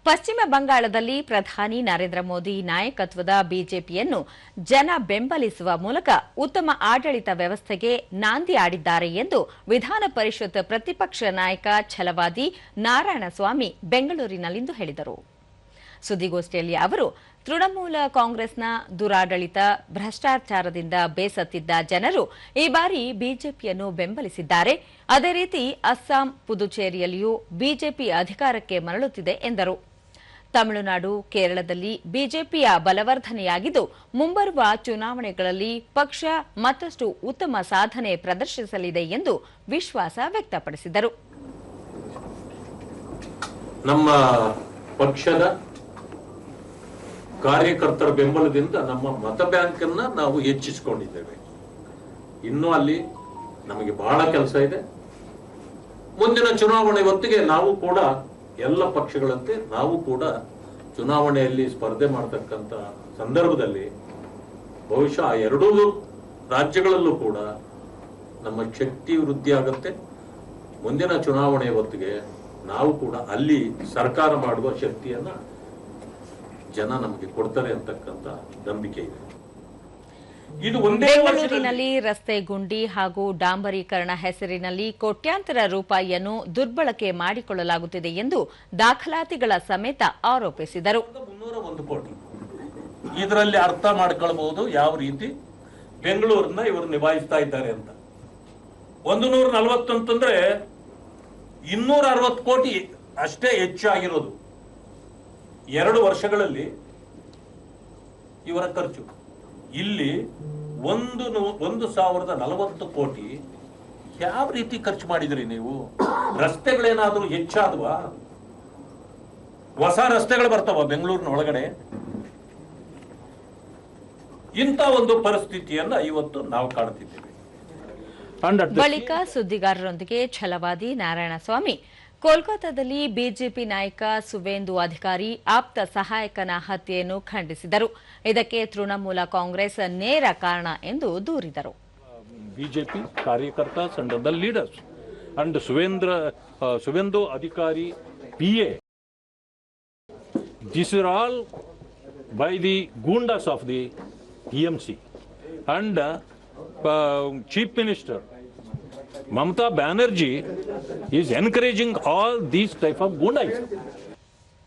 ಪಶ್ಚಿಮ ಬಂಗಾಳದಲ್ಲಿ ಪ್ರಧಾನಿ ನರೇಂದ್ರ ಮೋದಿ ನಾಯಕತ್ವದ ಬಿಜೆಪಿಯನ್ನು ಜನ ಬೆಂಬಲಿಸುವ ಮೂಲಕ ಉತ್ತಮ ಆಡಳಿತ ವ್ಯವಸ್ಥೆಗೆ ನಾಂದಿ ಹಾಡಿದ್ದಾರೆ ಎಂದು ವಿಧಾನ ಪರಿಷತ್ ಪ್ರತಿಪಕ್ಷ ನಾಯಕ ಛಲವಾದಿ ನಾರಾಯಣಸ್ವಾಮಿ ಬೆಂಗಳೂರಿನಲ್ಲಿಂದು ಹೇಳಿದರು. ಸುದ್ದಿಗೋಷ್ಠಿಯಲ್ಲಿ ಅವರು ತೃಣಮೂಲ ಕಾಂಗ್ರೆಸ್ನ ದುರಾಡಳಿತ, ಭ್ರಷ್ಟಾಚಾರದಿಂದ ಬೇಸತ್ತಿದ್ದ ಜನರು ಈ ಬಾರಿ ಬಿಜೆಪಿಯನ್ನು ಬೆಂಬಲಿಸಿದ್ದಾರೆ. ಅದೇ ರೀತಿ ಅಸ್ಸಾಂ, ಪುದುಚೇರಿಯಲ್ಲಿಯೂ ಬಿಜೆಪಿ ಅಧಿಕಾರಕ್ಕೆ ಮರಳುತ್ತಿದೆ ಎಂದರು. ತಮಿಳುನಾಡು, ಕೇರಳದಲ್ಲಿ ಬಿಜೆಪಿಯ ಬಲವರ್ಧನೆಯಾಗಿದ್ದು, ಮುಂಬರುವ ಚುನಾವಣೆಗಳಲ್ಲಿ ಪಕ್ಷ ಮತ್ತಷ್ಟು ಉತ್ತಮ ಸಾಧನೆ ಪ್ರದರ್ಶಿಸಲಿದೆ ಎಂದು ವಿಶ್ವಾಸ ವ್ಯಕ್ತಪಡಿಸಿದರು. ನಮ್ಮ ಪಕ್ಷದ ಕಾರ್ಯಕರ್ತರ ಬೆಂಬಲದಿಂದ ನಮ್ಮ ಮತ ಬ್ಯಾಂಕ್ ಅನ್ನ ನಾವು ಹೆಚ್ಚಿಸಿಕೊಂಡಿದ್ದೇವೆ. ಇನ್ನೂ ಅಲ್ಲಿ ನಮಗೆ ಬಹಳ ಕೆಲಸ ಇದೆ. ಮುಂದಿನ ಚುನಾವಣೆ ಹೊತ್ತಿಗೆ ನಾವು ಕೂಡ ಎಲ್ಲ ಪಕ್ಷಗಳಂತೆ ನಾವು ಕೂಡ ಚುನಾವಣೆಯಲ್ಲಿ ಸ್ಪರ್ಧೆ ಮಾಡತಕ್ಕಂತ ಸಂದರ್ಭದಲ್ಲಿ ಬಹುಶಃ ಆ ಎರಡೂ ರಾಜ್ಯಗಳಲ್ಲೂ ಕೂಡ ನಮ್ಮ ಶಕ್ತಿ ವೃದ್ಧಿ ಆಗುತ್ತೆ. ಮುಂದಿನ ಚುನಾವಣೆ ಹೊತ್ತಿಗೆ ನಾವು ಕೂಡ ಅಲ್ಲಿ ಸರ್ಕಾರ ಮಾಡುವ ಶಕ್ತಿಯನ್ನ ಜನ ನಮಗೆ ಕೊಡ್ತಾರೆ ಅಂತಕ್ಕಂಥ ನಂಬಿಕೆ ಇದೆ. ಇದು ಬೆಂಗಳೂರಿನಲ್ಲಿ ರಸ್ತೆ ಗುಂಡಿ ಹಾಗೂ ಡಾಂಬರೀಕರಣ ಹೆಸರಿನಲ್ಲಿ ಕೋಟ್ಯಾಂತರ ರೂಪಾಯಿಯನ್ನು ದುರ್ಬಳಕೆ ಮಾಡಿಕೊಳ್ಳಲಾಗುತ್ತಿದೆ ಎಂದು ದಾಖಲಾತಿಗಳ ಸಮೇತ ಆರೋಪಿಸಿದರು. 301 ಕೋಟಿ ಇದರಲ್ಲಿ ಅರ್ಥ ಮಾಡ್ಕೊಳ್ಬಹುದು ಯಾವ ರೀತಿ ಬೆಂಗಳೂರನ್ನ ಇವರು ನಿಭಾಯಿಸ್ತಾ ಇದ್ದಾರೆ ಅಂತ. 140 ಅಂತಂದ್ರೆ 260 ಕೋಟಿ ಅಷ್ಟೇ ಹೆಚ್ಚಾಗಿರೋದು 2 ವರ್ಷಗಳಲ್ಲಿ ಇವರ ಖರ್ಚು. ಇಲ್ಲಿ 1040 ಕೋಟಿ ಯಾವ ರೀತಿ ಖರ್ಚು ಮಾಡಿದ್ರಿ ನೀವು? ರಸ್ತೆಗಳೇನಾದ್ರೂ ಹೆಚ್ಚಾದ್ವಾ? ಹೊಸ ರಸ್ತೆಗಳು ಬರ್ತಾವ ಬೆಂಗಳೂರಿನ ಒಳಗಡೆ? ಇಂಥ ಒಂದು ಪರಿಸ್ಥಿತಿಯನ್ನ ಇವತ್ತು ನಾವು ಕಾಣ್ತಿದ್ದೇವೆ. ಬಳಿಕ ಸುದ್ದಿಗಾರರೊಂದಿಗೆ ಛಲವಾದಿ ನಾರಾಯಣಸ್ವಾಮಿ ಕೋಲ್ಕತ್ತಾದಲ್ಲಿ ಬಿಜೆಪಿ ನಾಯಕ ಸುವೇಂದು ಅಧಿಕಾರಿ ಆಪ್ತ ಸಹಾಯಕನ ಹತ್ಯೆಯನ್ನು ಖಂಡಿಸಿದರು. ಇದಕ್ಕೆ ತೃಣಮೂಲ ಕಾಂಗ್ರೆಸ್ ನೇರ ಕಾರಣ ಎಂದು ದೂರಿದರು. ಬಿಜೆಪಿ ಕಾರ್ಯಕರ್ತಸ್ and the leaders and Suvendu Adhikari PA, these are all by the gundas of the TMC and Chief Minister Mamata Banerjee is encouraging all these type of gundais.